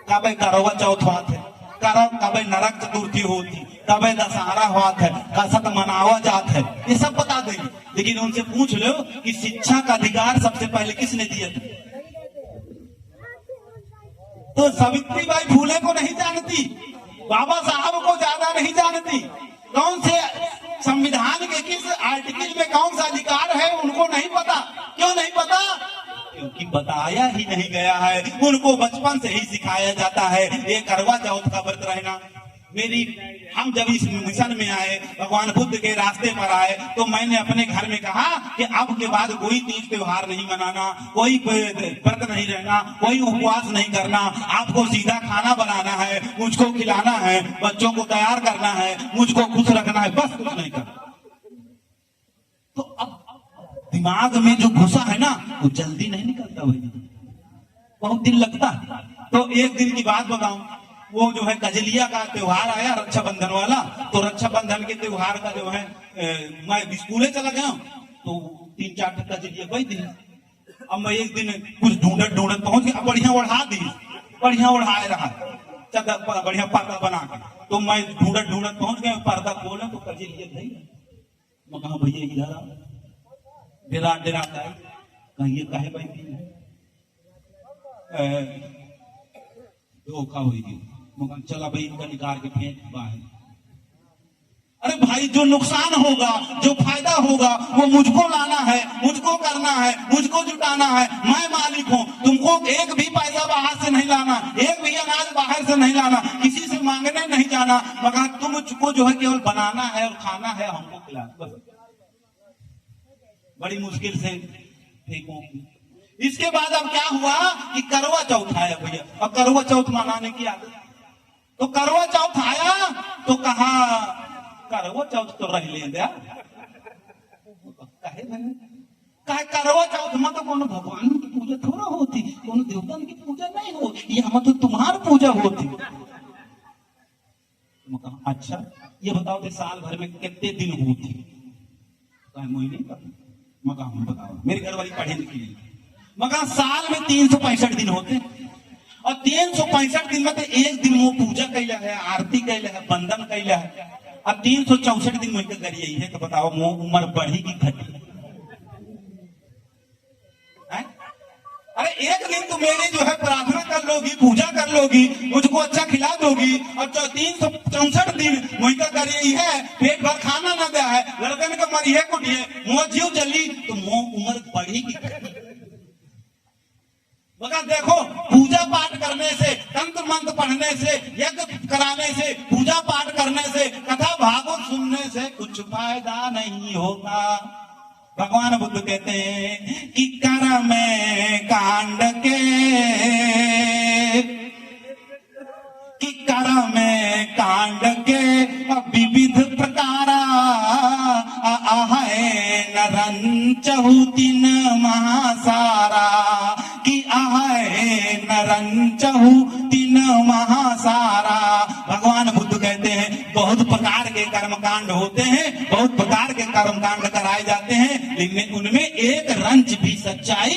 कब करवा चौथ हुआ थे, कब नरक चतुर्थी होती, कब दशहरा हुआ है, कसत मनावा जात है, ये सब बता देंगे। लेकिन उनसे पूछ लो कि शिक्षा का अधिकार सबसे पहले किसने दिया था? तो सावित्रीबाई फूले को नहीं जानती, बाबा साहब को ज्यादा नहीं जानती। कौन से संविधान के किस आर्टिकल में कौन सा अधिकार है उनको नहीं पता। क्यों नहीं पता? क्योंकि बताया ही नहीं गया है। उनको बचपन से ही सिखाया जाता है ये करवा चौथ का व्रत रहना। हम जब इस मिशन में आए, भगवान बुद्ध के रास्ते पर आए, तो मैंने अपने घर में कहा कि अब के बाद कोई तीज त्योहार नहीं मनाना, कोई व्रत नहीं रहना, कोई उपवास नहीं करना। आपको सीधा खाना बनाना है, मुझको खिलाना है, बच्चों को तैयार करना है, मुझको खुश रखना है, बस कुछ नहीं करना। तो अब दिमाग में जो घुसा है ना वो जल्दी नहीं निकलता, भाई बहुत दिन लगता है। तो एक दिन की बात बताऊं, वो जो है कजलिया का त्योहार आया, रक्षाबंधन वाला। तो रक्षाबंधन के त्योहार का जो है मैं स्कूले चला गया, तो 3-4 कजलिया वही दिन। अब मैं एक दिन कुछ ढूंढत पहुंच गया, बढ़िया ओढ़ा दी, बढ़िया ओढ़ाए रहा, बढ़िया पर्दा बना के। तो मैं ढूंढत पहुंच गया, पर्दा खोला तो कजलिया नहीं। मैं कहा भैया इधर आओ, डेराता है, कहीं कहे भाई धोखा हुई थी। चला भाई इनका निकाल के फेंक बाहर। अरे भाई, जो नुकसान होगा, जो फायदा होगा वो मुझको लाना है, मुझको करना है, मुझको जुटाना है। मैं मालिक हूँ, तुमको एक भी पैसा बाहर से नहीं लाना, एक भी अनाज बाहर से नहीं लाना, किसी से मांगने नहीं जाना, मगर तुमको जो है केवल बनाना है और खाना है, हमको खिलाना। बड़ी मुश्किल से फेंको। इसके बाद अब क्या हुआ कि करवा चौथ आया भैया। अब करवा चौथ मनाने की आदत, तो करवा चौथ आया तो कहा करवा चौथ तो रह ले दिया। कहे करवा चौथ में तो कोनो भगवान की पूजा थोड़ा होती, कोनो देवता की पूजा नहीं होती, यहाँ तो तुम्हारी पूजा होती। अच्छा ये बताओ साल भर में कितने दिन होती? नहीं पता। मगर हम बताओ, मेरी घरवाली पढ़े लिखी, मगर साल में 365 दिन होते, और 365 दिन में तो एक दिन वो पूजा कैला है, आरती कैला है, बंदन कैला है, और 364 दिन में करिए है। तो बताओ वो उम्र बढ़ी की घटी? अरे एक दिन तो मेरी जो है प्रार्थना कर लोगी, पूजा कर लोगी, मुझको अच्छा खिला दोगी, और 364 दिन मुझका करिए है, पेट भर खाना ना दिया है, लड़कन का मरी है कुटिए, मुँह जीव जली, तो मुँह उम्र बढ़ी की घटी? मगर देखो, पूजा पाठ करने से, तंत्र मंत्र पढ़ने से, यज्ञ कराने से, पूजा पाठ करने से, कथा भागवत सुनने से कुछ फायदा नहीं होगा। भगवान बुद्ध कहते हैं कि कर्म कांड के, कि कर्म कांड के विविध प्रकारा आहे न रंचहु तिन महासारा, कि आहे न रंचहु तिन महासारा। भगवान बुद्ध कहते हैं बहुत प्रकार के कर्मकांड होते हैं, बहुत प्रकार के कर्मकांड कराए जाते हैं, लेकिन उनमें एक रंच भी सच्चाई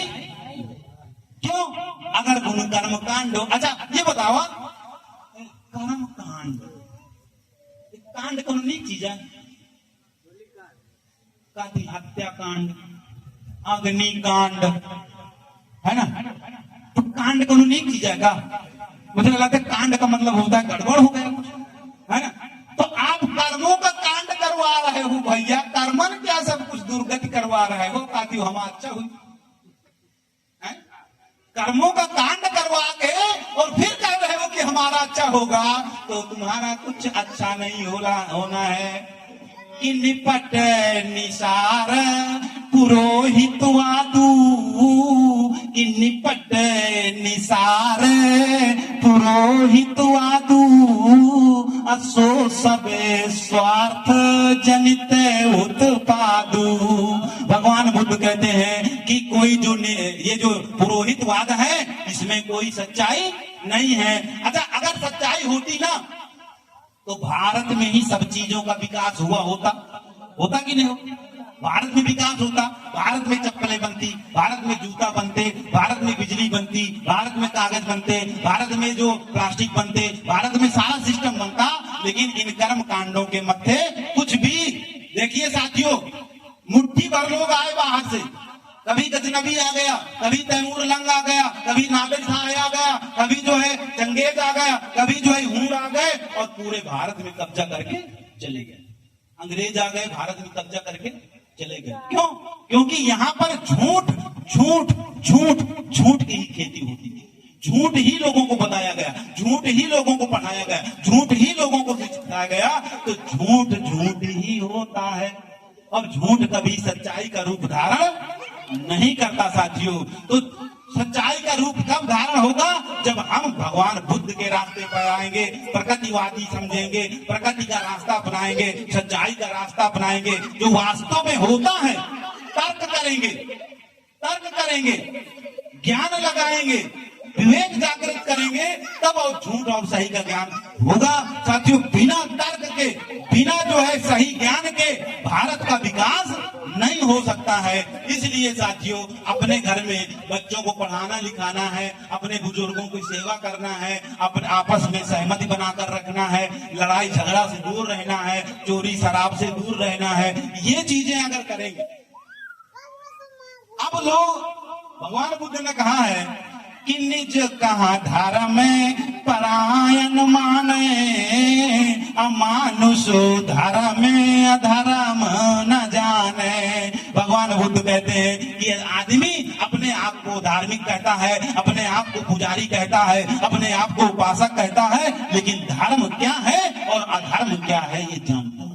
क्यों? अगर उन कर्मकांड हो। अच्छा ये बताओ, कर्मकांड कांड कौन नहीं चीज है? हत्याकांड, अग्निकांड, है ना? तो कांड कौन नहीं चीज है का? मुझे लगता है कांड का मतलब होता है गड़बड़ हो गया कुछ, है ना? तो आप कर्मों का कांड करवा रहे हो भैया, कर्मन क्या सब कुछ दुर्गति करवा रहे हो, ताकि हम अच्छा हुई। कर्मों का कांड करवा के और फिर कह रहे हो कि हमारा अच्छा होगा, तो तुम्हारा कुछ अच्छा नहीं होना है। कि निपट निसार पुरोहित वादू, कि निपट निसार पुरोहित वादू, असो सबे स्वार्थ जनित उत्पादु। भगवान बुद्ध कहते हैं कि कोई जो ये जो पुरोहितवाद है इसमें कोई सच्चाई नहीं है। अच्छा अगर सच्चाई होती ना तो भारत में ही सब चीजों का विकास होता कि नहीं होता? भारत में विकास होता, भारत में चप्पलें बनती, भारत में जूता बनते, भारत में बिजली बनती, भारत में कागज बनते, भारत में जो प्लास्टिक बनते, भारत में सारा सिस्टम बनता। लेकिन इन कर्म कांडों के मध्य कुछ भी, देखिए साथियों, मुट्ठी भर लोग आए बाहर से, कभी गजनबी आ गया, कभी तैमूर लंग आ गया, कभी नादिर शाह आ गया, कभी जो है चंगेज आ गया, कभी जो है हूर आ गए और पूरे भारत में कब्जा करके चले गए। अंग्रेज आ गए, भारत में कब्जा करके चले गए। क्यों? क्योंकि यहाँ पर झूठ झूठ झूठ झूठ की ही खेती होती थी, झूठ ही लोगों को बताया गया, झूठ ही लोगों को पढ़ाया गया, झूठ ही लोगों को सिखाया गया। तो झूठ झूठ ही होता है और झूठ कभी सच्चाई का रूप धारण नहीं करता साथियों। तो सच्चाई का रूप कब धारण होगा? जब हम भगवान बुद्ध के रास्ते पर आएंगे, प्रकृतिवादी समझेंगे, प्रकृति का रास्ता अपनाएंगे, सच्चाई का रास्ता अपनाएंगे, जो वास्तव में होता है। तर्क करेंगे, ज्ञान लगाएंगे, विवेक जागृत करेंगे, तब और झूठ और सही का ज्ञान होगा साथियों। बिना तर्क के, बिना जो है सही ज्ञान के भारत का विकास नहीं हो सकता है। इसलिए साथियों अपने घर में बच्चों को पढ़ाना लिखाना है, अपने बुजुर्गों की सेवा करना है, अपने आपस में सहमति बनाकर रखना है, लड़ाई झगड़ा से दूर रहना है, चोरी शराब से दूर रहना है। ये चीजें अगर करेंगे, अब लोग, भगवान बुद्ध ने कहा है कि निज कहा धर्म परायण माने, अमानुष धर्म अधर्म न जाने। भगवान बुद्ध कहते हैं कि आदमी अपने आप को धार्मिक कहता है, अपने आप को पुजारी कहता है, अपने आप को उपासक कहता है, लेकिन धर्म क्या है और अधर्म क्या है ये जानता है।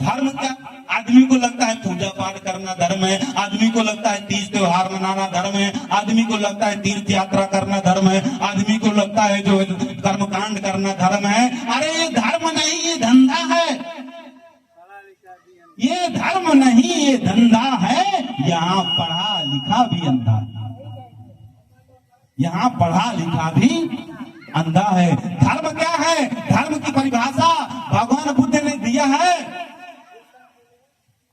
धर्म क्या? आदमी को लगता है पूजा पाठ करना धर्म है, आदमी को लगता है तीज त्योहार मनाना धर्म है, आदमी को लगता है तीर्थ यात्रा करना धर्म है, आदमी को लगता है जो कर्मकांड करना धर्म है। अरे ये धर्म नहीं, ये धंधा है। ये धर्म नहीं, ये धंधा है। यहाँ पढ़ा लिखा भी अंधा, यहाँ पढ़ा लिखा भी अंधा है। धर्म क्या है? धर्म की परिभाषा भगवान बुद्ध ने दिया है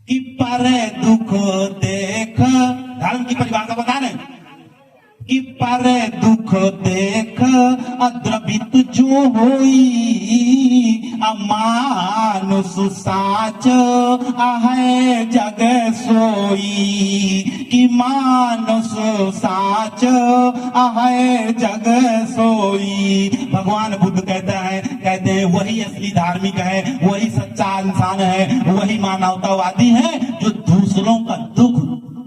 कि पर दुख देख, धर्म की परिभाषा बता रहे कि पर दुख देख अद्रवित जो होई, अमानुष साच आहे जग सोई, कि मानुष साच आहे जग सोई। भगवान बुद्ध कहते हैं वही असली धार्मिक है, वही सच्चा इंसान है, वही मानवतावादी है जो दूसरों का दुख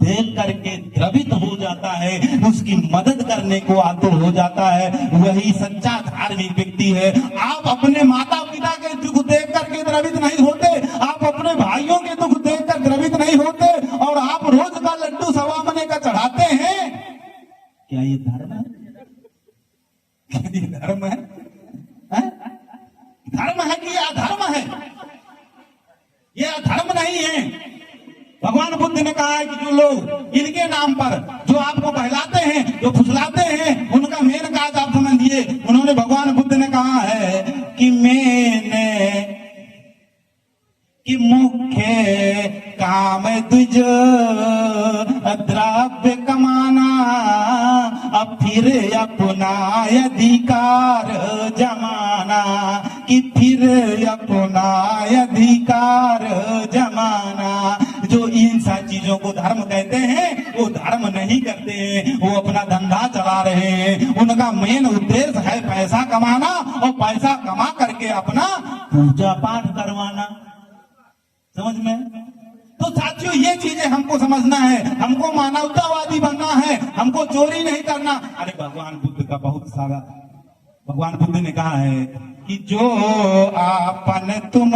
देख करके द्रवित हो जाता है, उसकी मदद करने को आतुर हो जाता है, वही सच्चा धार्मिक व्यक्ति है। आप अपने माता पिता के दुख देख करके द्रवित नहीं होते, आप अपने भाइयों के दुख देख कर द्रवित नहीं होते, और आप रोज का लड्डू सवा मने का चढ़ाते हैं। क्या ये धर्म है? क्या ये धर्म है? धर्म है कि अधर्म है? भगवान बुद्ध ने कहा है कि जो लोग इनके नाम पर जो आपको बहलाते हैं, जो फुसलाते हैं, उनका मेन काज आप समझिए। उन्होंने भगवान बुद्ध ने कहा है कि मैंने कि मुख्य काम द्विज द्रव्य कमाना, अब फिर अपना अधिकार जमाना, कि फिर अपना अधिकार जमाना। जो इन सारी चीजों को धर्म कहते हैं वो धर्म नहीं करते हैं, वो अपना धंधा चला रहे हैं। उनका मेन उद्देश्य है पैसा कमाना और पैसा कमा करके अपना पूजा पाठ करवाना। समझ में? तो साथियों ये चीजें हमको समझना है, हमको मानवतावादी बनना है, हमको चोरी नहीं करना। अरे भगवान बुद्ध का बहुत सारा, भगवान बुद्ध ने कहा है कि जो आपन तुम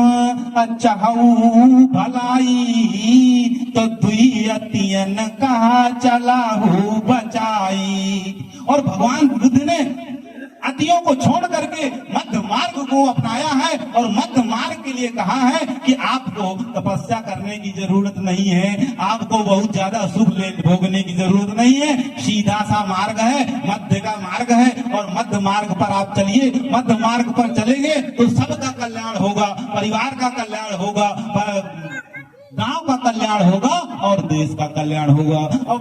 चाहू भलाई, तो दुइयतियन कहा चलाहू बचाई। और भगवान बुद्ध ने अतियों को छोड़ करके मध्य मार्ग को अपनाया है, और मध्य मार्ग के लिए कहा है कि आपको तपस्या करने की जरूरत नहीं है, आपको बहुत ज्यादा सुख भोगने की जरूरत नहीं है। सीधा सा मार्ग है, मध्य का मार्ग है, और मध्य मार्ग पर आप चलिए। मध्य मार्ग पर चलेंगे तो सबका कल्याण होगा, परिवार का कल्याण होगा, गांव का कल्याण होगा और देश का कल्याण होगा। और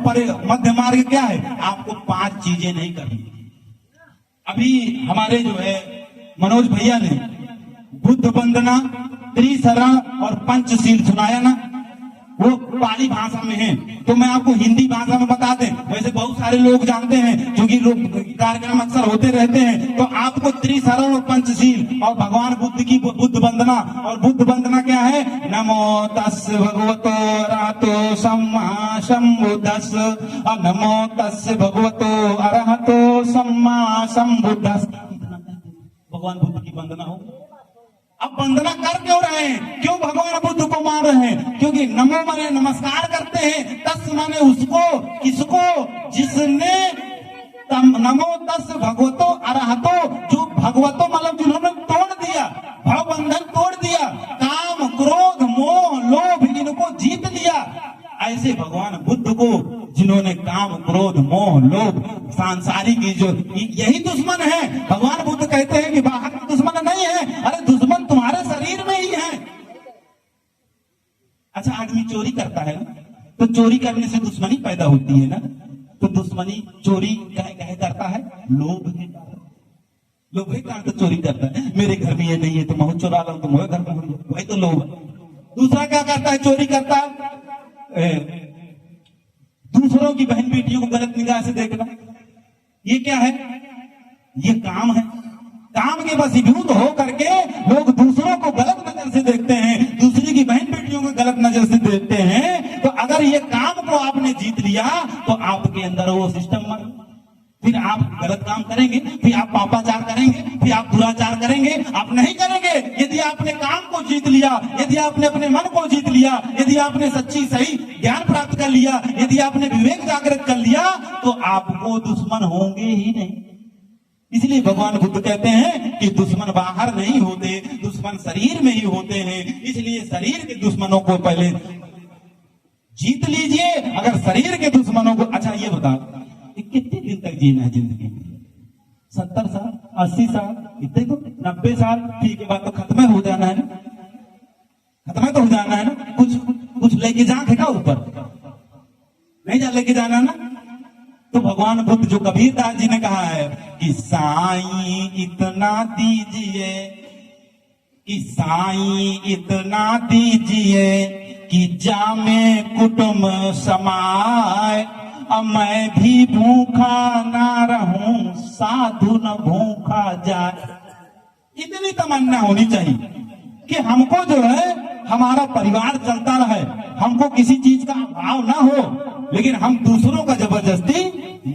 मध्य मार्ग क्या है? आपको 5 चीजें नहीं करनी। अभी हमारे जो है मनोज भैया ने बुद्ध वंदना, त्रिशरण और पंचशील सुनाया ना, वो पाली भाषा में है, तो मैं आपको हिंदी भाषा में बता दें। वैसे बहुत सारे लोग जानते हैं क्योंकि लोग कार्यक्रम अक्सर होते रहते हैं। तो आपको त्रिशरण और पंचशील और भगवान बुद्ध की बुद्ध वंदना, और बुद्ध वंदना क्या है? नमो तस्य भगवतो अरहतो सम्मा सम्बुद्धस्स, और नमो तस्य भगवतो अरहतो सम्मा सम्बुद्धस्स। भगवान बुद्ध की वंदना हो। अब वंदना कर क्यों रहे हैं? क्यों भगवान बुद्ध को मान रहे हैं? क्योंकि नमो माने नमस्कार करते हैं, तस् माने उसको, किसको? जिसने नमो तस् भगवतो अरहतो, जो भगवतो मतलब जिन्होंने तोड़ दिया, भव बंधन तोड़ दिया, काम क्रोध मोह लोभ इनको जीत लिया। ऐसे भगवान बुद्ध को जिन्होंने काम क्रोध मोह लोभ सांसारिक जो यही दुश्मन है। भगवान बुद्ध कहते हैं कि बाहर का दुश्मन नहीं है, अरे दुश्मन तुम्हारे शरीर में ही है। अच्छा, आदमी चोरी करता है ना, तो चोरी करने से दुश्मनी पैदा होती है ना, तो दुश्मनी चोरी कहे करता है? लोभ के कारण। लोभ के कारण तो चोरी करता है। मेरे घर में ये नहीं है तो मैं चुरा लाऊं, तो मेरे घर में वही तो लोभ है। दूसरा क्या करता है? चोरी करता है दूसरों की बहन बेटियों को गलत निगाह से देखना। ये क्या है? ये काम है। काम के वशीभूत हो करके लोग दूसरों को गलत नजर से देखते हैं, दूसरी की बहन बेटियों को गलत नजर से देखते हैं। तो अगर ये काम को आपने जीत लिया तो आपके अंदर वो सिस्टम मर, फिर आप गलत काम करेंगे, फिर आप पापाचार करेंगे, फिर आप दुराचार करेंगे। आप नहीं करेंगे यदि आपने काम को जीत लिया, यदि आपने अपने मन को जीत लिया, यदि आपने सच्ची सही ज्ञान प्राप्त कर लिया, यदि आपने विवेक जागृत कर लिया, तो आपको दुश्मन होंगे ही नहीं। इसलिए भगवान बुद्ध कहते हैं कि दुश्मन बाहर नहीं होते, दुश्मन शरीर में ही होते हैं। इसलिए शरीर के दुश्मनों को पहले जीत लीजिए। अगर शरीर के दुश्मनों को, अच्छा ये बताओ कितने दिन तक जीना है जिंदगी में? 70 साल, 80 साल, इतने तो 90 साल, ठीक है, बात तो खत्म हो जाना है ना, खत्म तो हो जाना है ना। कुछ लेके जाके का ऊपर नहीं जा लेके जाना ना। तो भगवान बुद्ध जो कबीरदास जी ने कहा है कि साईं इतना दीजिए, कि साईं इतना दीजिए कि जामे कुटुंब समाए, अब मैं भी भूखा ना रहूं, साधु न भूखा जाए। इतनी तमन्ना होनी चाहिए कि हमको जो है हमारा परिवार चलता रहे, हमको किसी चीज का अभाव ना हो, लेकिन हम दूसरों का जबरदस्ती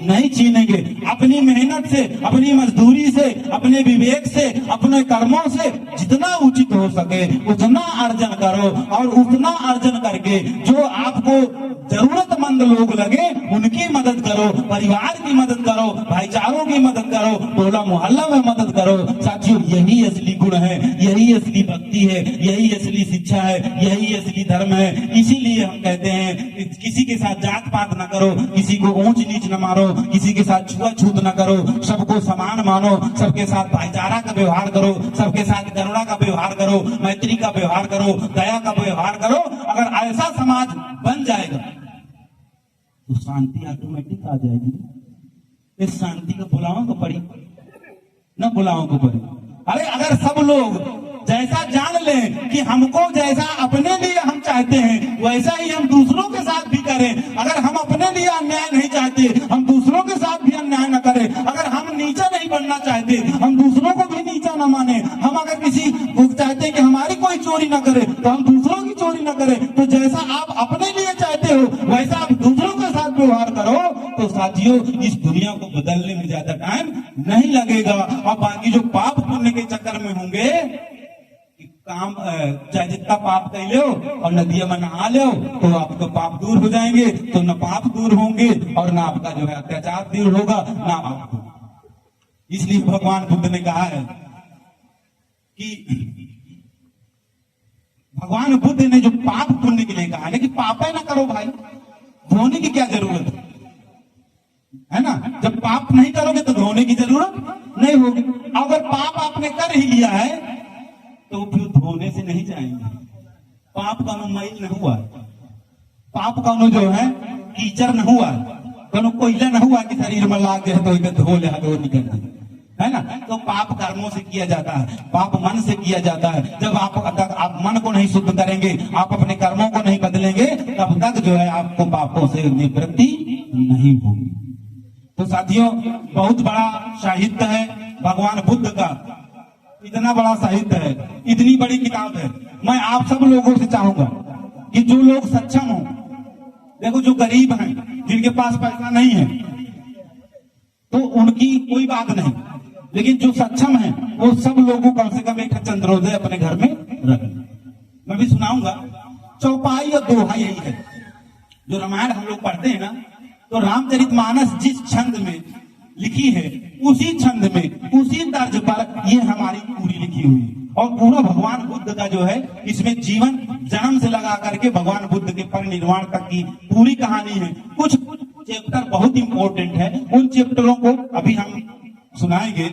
नहीं छीनेंगे। अपनी मेहनत से, अपनी मजदूरी से, अपने विवेक से, अपने कर्मों से जितना उचित हो सके उतना अर्जन करो, और उतना अर्जन करके जो आपको जरूरतमंद जरूरतमंद लोग लगे उनकी मदद करो, परिवार की मदद करो, भाईचारों की मदद करो, टोला मोहल्ला में मदद करो। साथियों, यही असली गुण है, यही असली भक्ति है, यही असली शिक्षा है, यही असली धर्म है। इसीलिए हम कहते हैं किसी के साथ जात पात न करो, किसी को ऊंच नीच न मारो, किसी के साथ छुआछूत न करो, सबको समान मानो, सबके साथ भाईचारा का व्यवहार करो, सबके साथ करुणा का व्यवहार करो, मैत्री का व्यवहार करो, दया का व्यवहार करो। अगर ऐसा समाज बन जाएगा तो शांति ऑटोमेटिक आ जाएगी। इस शांति को बुलाओ को पड़ी, न बुलाओ को पड़ी। अरे अगर सब लोग जैसा जान ले कि हमको जैसा अपने लिए हम चाहते हैं वैसा ही हम दूसरों के साथ भी करें। अगर हम अपने लिए अन्याय नहीं चाहते, हम दूसरों के साथ भी अन्याय न करें। अगर हम नीचा नहीं बनना चाहते, हम दूसरों को भी नीचा न माने। हम अगर किसी को चाहते हैं कि हमारी कोई चोरी न करे तो हम दूसरों की चोरी न करें। तो जैसा आप अपने लिए चाहते हो वैसा आप दूसरों के साथ व्यवहार करो। तो साथियों, इस दुनिया को बदलने में ज्यादा टाइम नहीं लगेगा। और बाकी जो पाप पुण्य के चक्कर में होंगे, काम चाहे जितना पाप कर लो और नदियों में नहा लो तो आपको पाप दूर हो जाएंगे, तो न पाप दूर होंगे और ना आपका जो है अत्याचार दूर होगा, ना आपको। इसलिए भगवान बुद्ध ने कहा है कि भगवान बुद्ध ने जो पाप पुण्य के लिए कहा है कि पाप है ना करो भाई, धोने की क्या जरूरत है ना। जब पाप नहीं करोगे तो धोने की जरूरत नहीं होगी। अगर पाप आपने कर ही लिया है तो फिर धोने से नहीं जाएंगे। पाप का मैल न हुआ, पाप का जो है कीचड़ न हुआ, कोयला न हुआ कि शरीर में लाग गए तो धो ले धो निकल है ना। तो पाप कर्मों से किया जाता है, पाप मन से किया जाता है। जब आप मन को नहीं शुद्ध करेंगे, आप अपने कर्मों को नहीं बदलेंगे, तब तक जो है आपको पापों से निवृत्ति नहीं होगी। तो साथियों, बहुत बड़ा साहित्य है भगवान बुद्ध का, इतना बड़ा साहित्य है, इतनी बड़ी किताब है। मैं आप सब लोगों से चाहूंगा कि जो लोग सक्षम हो, देखो जो गरीब हैं, जिनके पास पैसा नहीं है तो उनकी कोई बात नहीं, लेकिन जो सक्षम है वो सब लोगों कम से कम एक चंद्रोदय अपने घर में रखें। मैं भी सुनाऊंगा। चौपाई और दोहा यही है। जो रामायण हम लोग पढ़ते हैं ना, तो रामचरितमानस जिस छंद में लिखी है उसी छंद में, उसी तर्ज पर ये हमारी पूरी लिखी हुई है। और पूरा भगवान बुद्ध का जो है इसमें जीवन जन्म से लगा करके भगवान बुद्ध के परिनिर्वाण तक की पूरी कहानी है। कुछ चैप्टर बहुत इंपॉर्टेंट है, उन चैप्टरों को अभी हम सुनाएंगे।